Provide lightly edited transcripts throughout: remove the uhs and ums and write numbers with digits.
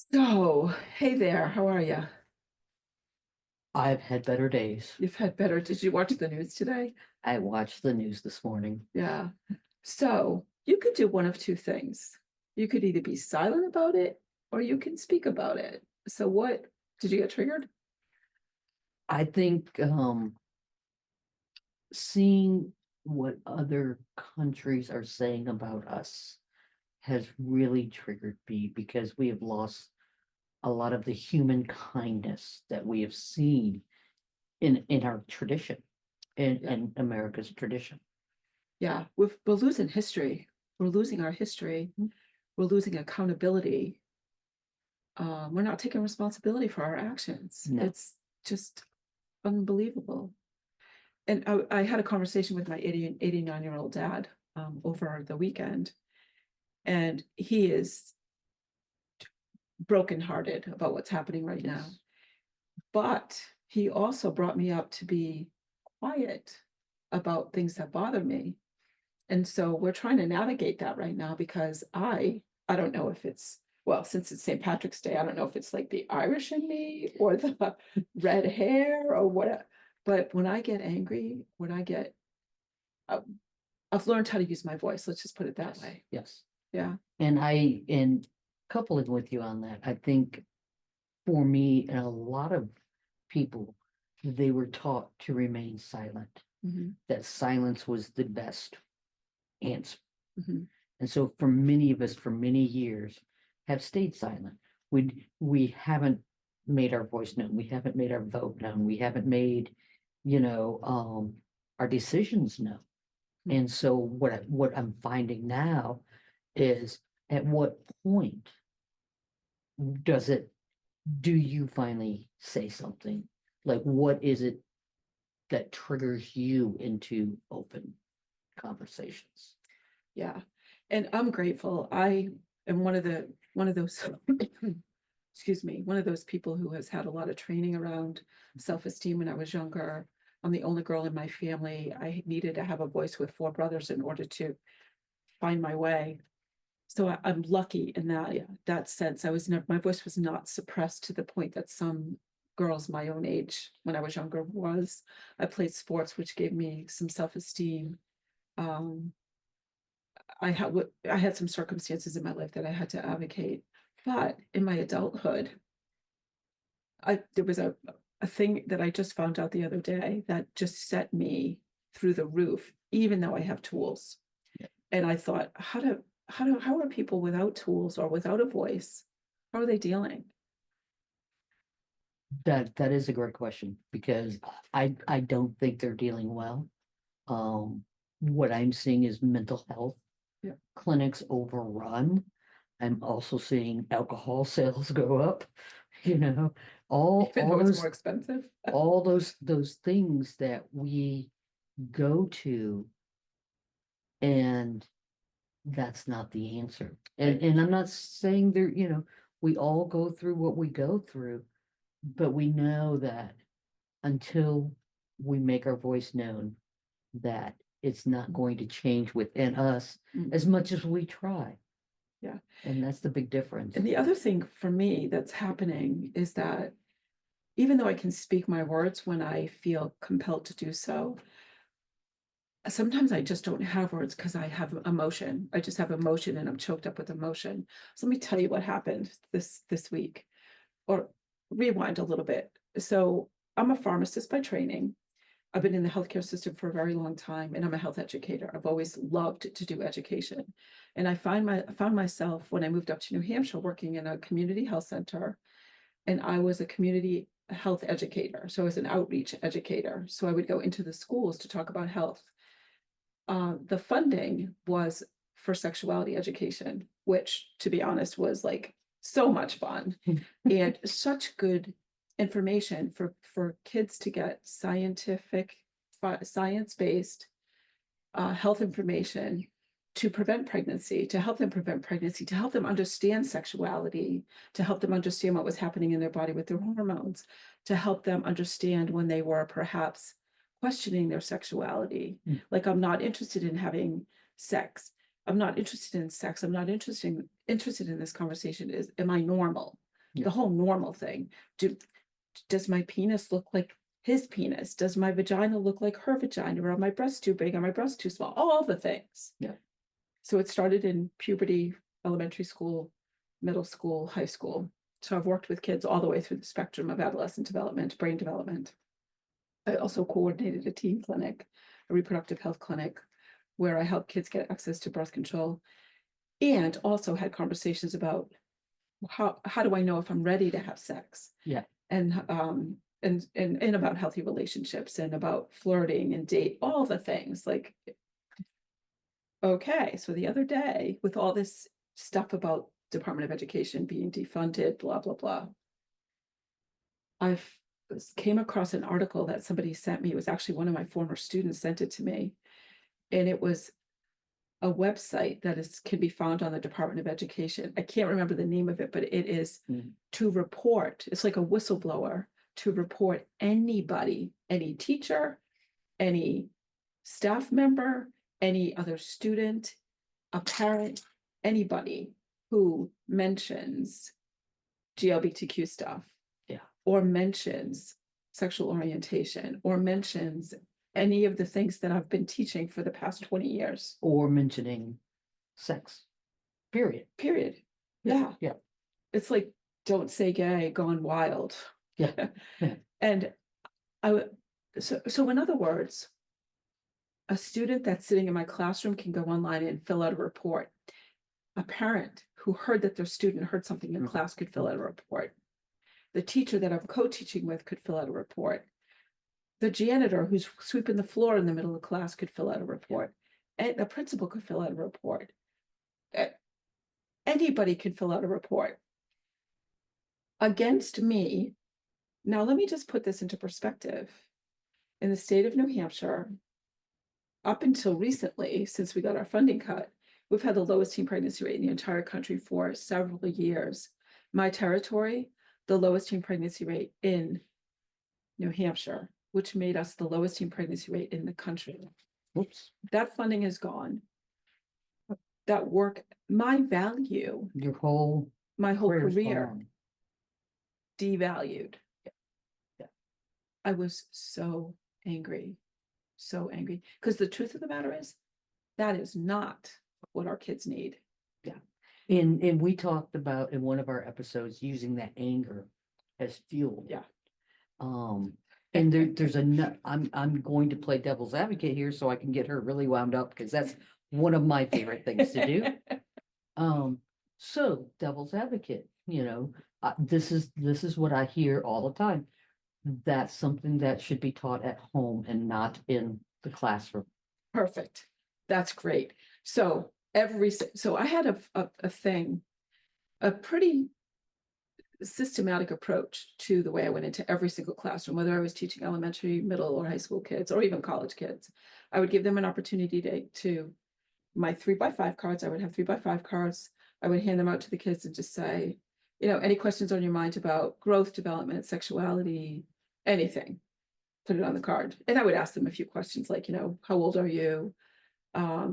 So, hey there, how are you? I've had better days. You've had better. Did you watch the news today? I watched the news this morning. Yeah. So, you could do one of two things. You could either be silent about it or you can speak about it. So, what did you get triggered? I think seeing what other countries are saying about us has really triggered me because we have lost a lot of the human kindness that we have seen in our tradition, Yeah. in America's tradition. Yeah. We're losing history. We're losing our history. We're losing accountability. We're not taking responsibility for our actions. No. It's just unbelievable. And I had a conversation with my 89-year-old dad over the weekend, and he is brokenhearted about what's happening right now. Yes. But he also brought me up to be quiet about things that bother me. And so we're trying to navigate that right now because I don't know if it's well, since it's St. Patrick's Day, I don't know if it's like the Irish in me or the red hair or what. But when I get angry, when I get uh, I've learned how to use my voice. Let's just put it that Yes. way. Yes. Yeah. And coupling with you on that, I think for me and a lot of people, they were taught to remain silent, Hmm. that silence was the best answer. Hmm. And so for many of us, for many years, have stayed silent. We haven't made our voice known. We haven't made our vote known. We haven't made, you know, our decisions known. And so what I'm finding now is at what point does it do you finally say something? Like, what is it that triggers you into open conversations? Yeah. And I'm grateful. I am one of those excuse me, one of those people who has had a lot of training around self-esteem when I was younger. I'm the only girl in my family. I needed to have a voice with four brothers in order to find my way. So I'm lucky in Yeah. that sense. I was never my voice was not suppressed to the point that some girls my own age when I was younger was. I played sports, which gave me some self-esteem. Um, I had some circumstances in my life that I had to advocate, but in my adulthood, I there was a thing that I just found out the other day that just set me through the roof, even though I have tools. Yeah. And I thought, how are people without tools or without a voice? How are they dealing? That is a great question because I don't think they're dealing well. What I'm seeing is mental health Yeah. clinics overrun. I'm also seeing alcohol sales go up, you know, all Even though it's more expensive. those things that we go to, and that's not the answer. And I'm not saying there, we all go through what we go through, but we know that until we make our voice known, that it's not going to change within us as Mm, much as we try. yeah. And that's the big difference. And the other thing for me that's happening is that even though I can speak my words when I feel compelled to do so, sometimes I just don't have words because I have emotion. I just have emotion and I'm choked up with emotion. So let me tell you what happened this week, or rewind a little bit. So I'm a pharmacist by training. I've been in the healthcare system for a very long time, and I'm a health educator. I've always loved to do education, and I found myself when I moved up to New Hampshire working in a community health center, and I was a community health educator. So I was an outreach educator. So I would go into the schools to talk about health. The funding was for sexuality education, which, to be honest, was like so much fun and such good information for kids to get science-based health information to prevent pregnancy, to help them prevent pregnancy, to help them understand sexuality, to help them understand what was happening in their body with their hormones, to help them understand when they were perhaps questioning their sexuality. Mm. Like, I'm not interested in having sex. I'm not interested in sex. I'm not interested in this conversation. Am I normal? Yeah. the whole normal thing. Does my penis look like his penis? Does my vagina look like her vagina? Or are my breasts too big? Are my breasts too small? All the things. Yeah. So it started in puberty, elementary school, middle school, high school. So I've worked with kids all the way through the spectrum of adolescent development, brain development. I also coordinated a teen clinic, a reproductive health clinic, where I help kids get access to birth control, and also had conversations about how do I know if I'm ready to have sex? Yeah. And and about healthy relationships and about flirting and date, all the things. Like, okay, so the other day with all this stuff about Department of Education being defunded, blah, blah, blah, I've came across an article that somebody sent me. It was actually one of my former students sent it to me. And it was a website that can be found on the Department of Education. I can't remember the name of it, but it is to report. It's like a whistleblower to report anybody, any teacher, any staff member, any other student, a parent, anybody who mentions GLBTQ stuff. Yeah. Or mentions sexual orientation, or mentions any of the things that I've been teaching for the past 20 years. Or mentioning sex, period. Yeah. Yeah. It's like, don't say gay, gone wild. Yeah. Yeah. And so in other words, a student that's sitting in my classroom can go online and fill out a report. A parent who heard that their student heard something in class could fill out a report. The teacher that I'm co-teaching with could fill out a report. The janitor who's sweeping the floor in the middle of class could fill out a report. And the principal could fill out a report. Anybody could fill out a report against me. Now, let me just put this into perspective. In the state of New Hampshire, up until recently, since we got our funding cut, we've had the lowest teen pregnancy rate in the entire country for several years. My territory, the lowest teen pregnancy rate in New Hampshire, which made us the lowest teen pregnancy rate in the country. Oops. That funding is gone. That work, my value, my whole career devalued. Yeah. I was so angry, because the truth of the matter is, that is not what our kids need. Yeah. And we talked about in one of our episodes using that anger as fuel. Yeah. And there's I'm going to play devil's advocate here so I can get her really wound up, because that's one of my favorite things to do. So devil's advocate, this is what I hear all the time. That's something that should be taught at home and not in the classroom. Perfect. That's great. So I had a pretty systematic approach to the way I went into every single classroom, whether I was teaching elementary, middle, or high school kids, or even college kids. I would give them an opportunity to my 3x5 cards. I would have 3x5 cards. I would hand them out to the kids and just say, any questions on your mind about growth, development, sexuality, anything, put it on the card. And I would ask them a few questions like, how old are you? Tell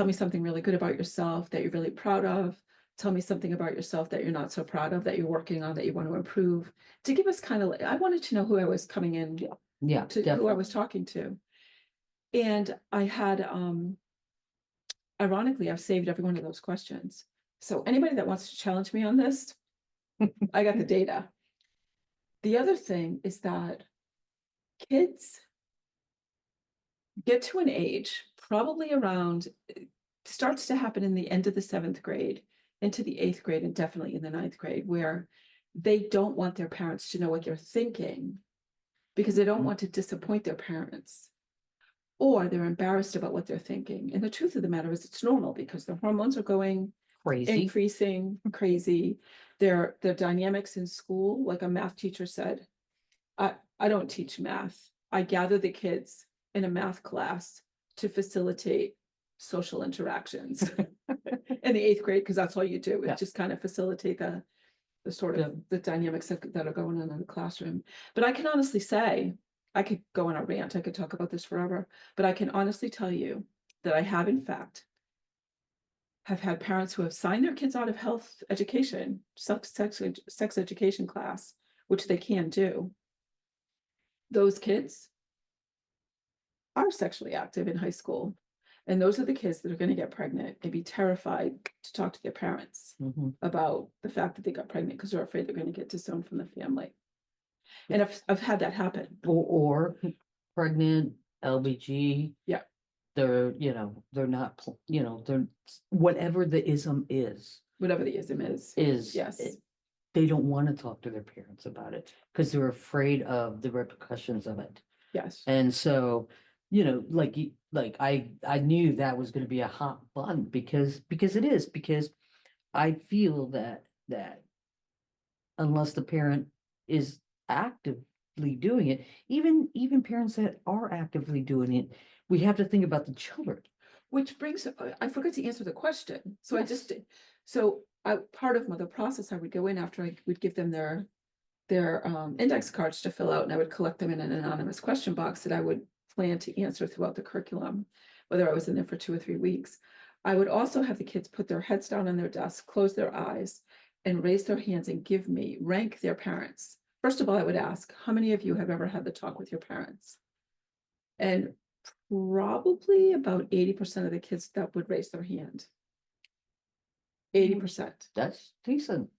me something really good about yourself that you're really proud of. Tell me something about yourself that you're not so proud of, that you're working on, that you want to improve. To give us I wanted to know who I was coming in to, definitely. who I was talking to. And I had, ironically, I've saved every one of those questions. So anybody that wants to challenge me on this, I got the data. The other thing is that kids get to an age, probably starts to happen in the end of the 7th grade, into the 8th grade, and definitely in the 9th grade, where they don't want their parents to know what they're thinking because they don't want to disappoint their parents, or they're embarrassed about what they're thinking. And the truth of the matter is, it's normal because their hormones are going increasing crazy. Their dynamics in school, like a math teacher said, I don't teach math. I gather the kids in a math class to facilitate social interactions in the 8th grade, because that's all you do, is just kind of facilitate the sort of the dynamics that are going on in the classroom. But I can honestly say, I could go on a rant, I could talk about this forever, but I can honestly tell you that I have in fact have had parents who have signed their kids out of health education, sex education class, which they can do. Those kids are sexually active in high school. And those are the kids that are going to get pregnant and be terrified to talk to their parents about the fact that they got pregnant because they're afraid they're going to get disowned from the family. And I've had that happen. Or pregnant, LBG. Yeah. They're, they're not, they're, whatever the ism is. Whatever the ism is. Yes. They don't want to talk to their parents about it because they're afraid of the repercussions of it. Yes. And so, I knew that was going to be a hot button because it is, because I feel that unless the parent is actively doing it, even parents that are actively doing it, we have to think about the children. Which brings, I forgot to answer the question. So Yes. part of the process, I would go in after I would give them their index cards to fill out, and I would collect them in an anonymous question box that I would plan to answer throughout the curriculum, whether I was in there for 2 or 3 weeks. I would also have the kids put their heads down on their desk, close their eyes, and raise their hands and rank their parents. First of all, I would ask, how many of you have ever had the talk with your parents? And probably about 80% of the kids that would raise their hand. 80%. That's decent.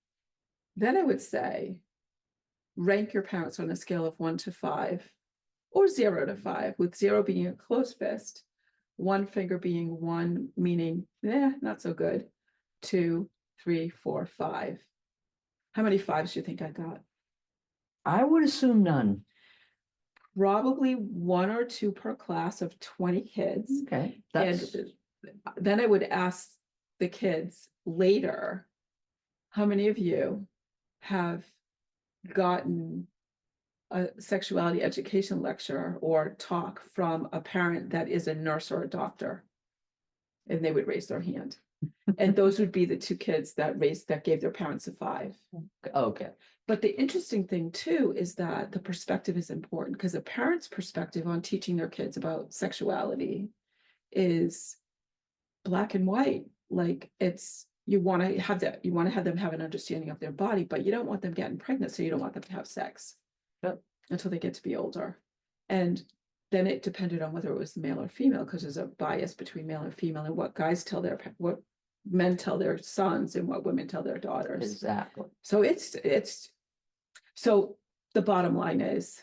Then I would say, rank your parents on a scale of 1 to 5, or 0 to 5, with 0 being a closed fist, 1 finger being 1, meaning, not so good, 2, 3, 4, 5. How many 5s do you think I got? I would assume none. Probably 1 or 2 per class of 20 kids. Okay. And then I would ask the kids later, how many of you have gotten a sexuality education lecture or talk from a parent that is a nurse or a doctor? And they would raise their hand. And those would be the 2 kids that gave their parents a 5. Okay. But the interesting thing too is that the perspective is important, because a parent's perspective on teaching their kids about sexuality is black and white. Like, you want to have them have an understanding of their body, but you don't want them getting pregnant, so you don't want them to have sex. Yep. Until they get to be older. And then it depended on whether it was male or female, because there's a bias between male and female, and what men tell their sons and what women tell their daughters. Exactly. So the bottom line is,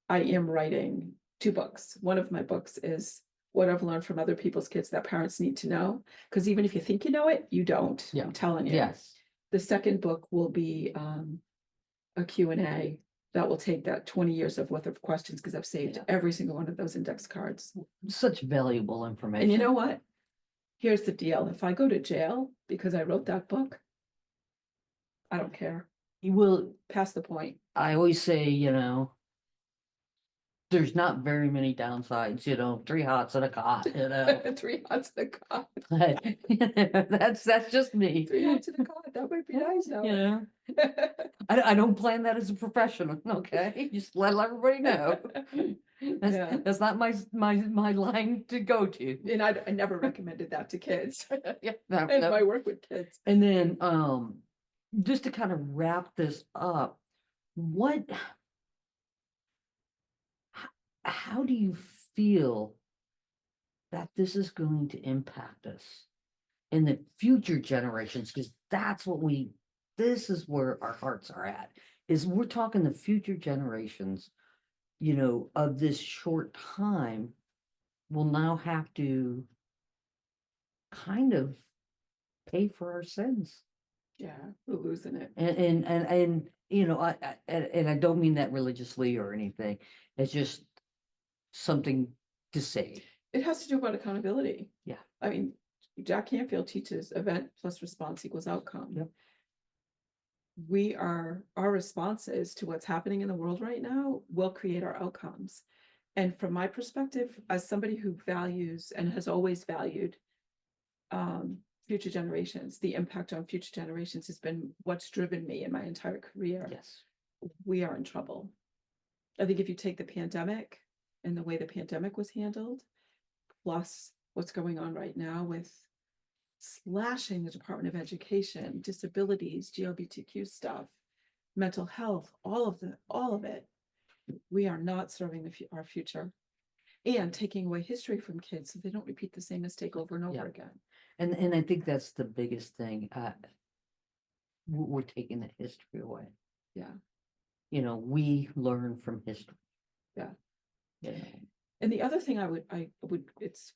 I am writing 2 books. One of my books is what I've learned from other people's kids that parents need to know, because even if you think you know it, you don't. Yeah. I'm telling you. Yes. The second book will be a Q&A that will take that 20 years of worth of questions, because I've saved every single one of those index cards. Such valuable information. And you know what? Here's the deal. If I go to jail because I wrote that book, I don't care. You will. Pass the point. I always say, there's not very many downsides, 3 hots and a cot, 3 hots and a cot. That's just me. 3 hots and a cot. That might be nice now. I don't plan that as a professional, okay? Just let everybody know. That's not my line to go to. And I never recommended that to kids. No. My work with kids. And then just to kind of wrap this up, how do you feel that this is going to impact us in the future generations? Because this is where our hearts are at, is we're talking the future generations, of this short time will now have to kind of pay for our sins. Yeah, we're losing it. And I don't mean that religiously or anything. It's just something to say. It has to do about accountability. Yeah. I mean, Jack Canfield teaches event plus response equals outcome. Yep. Our responses to what's happening in the world right now will create our outcomes. And from my perspective, as somebody who values and has always valued future generations, the impact on future generations has been what's driven me in my entire career. Yes. We are in trouble. I think if you take the pandemic and the way the pandemic was handled, plus what's going on right now with slashing the Department of Education, disabilities, GLBTQ stuff, mental health, all of it. We are not serving our future and taking away history from kids so they don't repeat the same mistake over and over Yeah. again. And I think that's the biggest thing. We're taking the history away. Yeah. You know, we learn from history. Yeah. You know, And the other thing I would, it's,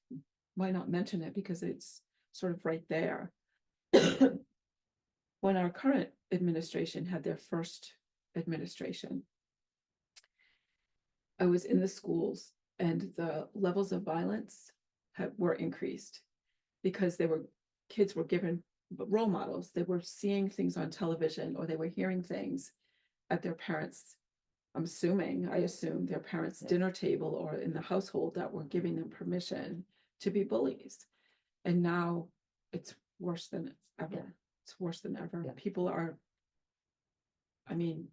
why not mention it because it's sort of right there. When our current administration had their first administration, I was in the schools and the levels of violence were increased because kids were given role models. They were seeing things on television or they were hearing things at their parents' I assume their parents' dinner table or in the household that were giving them permission to be bullies. And now it's worse than ever. Yeah. It's worse than ever. Yeah. People are, I mean,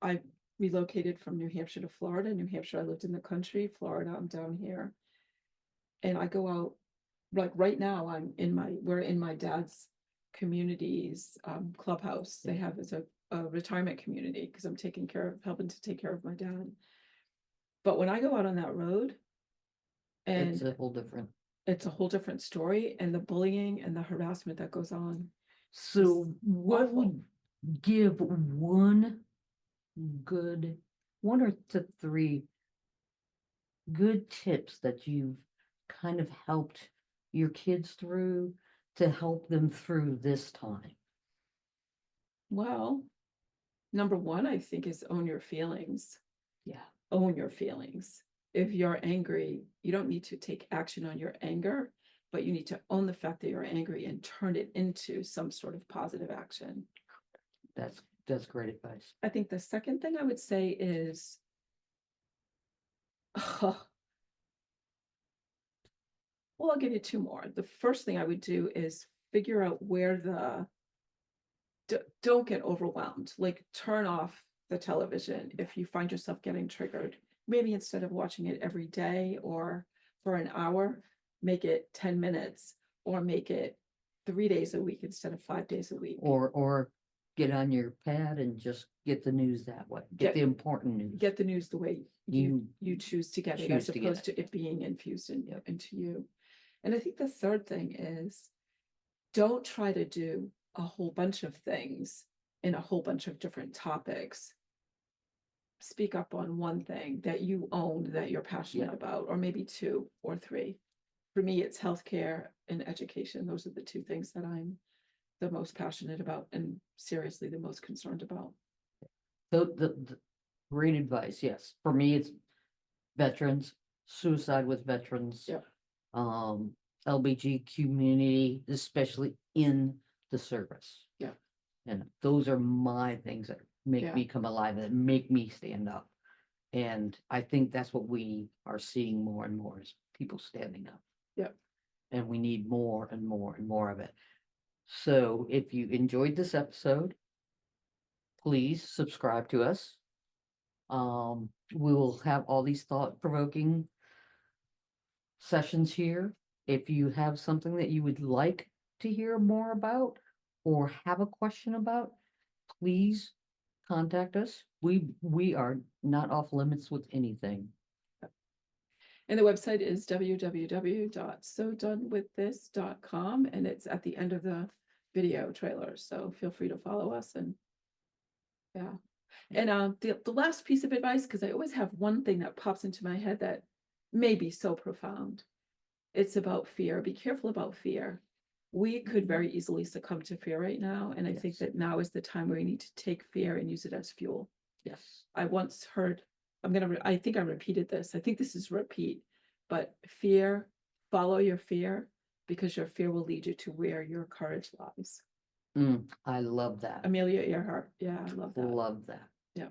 I relocated from New Hampshire to Florida. New Hampshire, I lived in the country. Florida, I'm down here. And I go out, like right now, we're in my dad's community's clubhouse. They have as a retirement community because I'm helping to take care of my dad. But when I go out on that road, it's and a whole different. it's a whole different story, and the bullying and the harassment that goes on. So what awful. would give one or three good tips that you've kind of helped your kids through to help them through this time? Well, number one, I think, is own your feelings. Yeah. Own your feelings. If you're angry, you don't need to take action on your anger, but you need to own the fact that you're angry and turn it into some sort of positive action. That's great advice. I think the second thing I would say is, well, I'll give you two more. The first thing I would do is figure out where don't get overwhelmed. Like turn off the television if you find yourself getting triggered. Maybe instead of watching it every day or for an hour, make it 10 minutes or make it 3 days a week instead of 5 days a week. Or get on your pad and just get the news that way. Get the important news. Get the news the way you choose to get it, as opposed to it being infused into you. And I think the third thing is, don't try to do a whole bunch of things in a whole bunch of different topics. Speak up on one thing that you own, that you're passionate about, or maybe two or three. For me, it's healthcare and education. Those are the two things that I'm the most passionate about and seriously the most concerned about. So the great advice, yes. For me, it's veterans, suicide with veterans. Yep. LBG community, especially in the service. Yeah. And those are my things that make me come alive, that make me stand up. And I think that's what we are seeing more and more, is people standing up. Yep. And we need more and more and more of it. So if you enjoyed this episode, please subscribe to us. We will have all these thought-provoking sessions here. If you have something that you would like to hear more about or have a question about, please contact us. We are not off limits with anything. And the website is www.sodonewiththis.com, and it's at the end of the video trailer. So feel free to follow us. And and the last piece of advice, because I always have one thing that pops into my head that may be so profound. It's about fear. Be careful about fear. We could very easily succumb to fear right now. And I think that now is the time where we need to take fear and use it as fuel. Yes. I once heard, I think I repeated this. I think this is repeat, but fear, follow your fear, because your fear will lead you to where your courage lies. I love that. Amelia Earhart. Yeah, I love that. Love that. Yeah.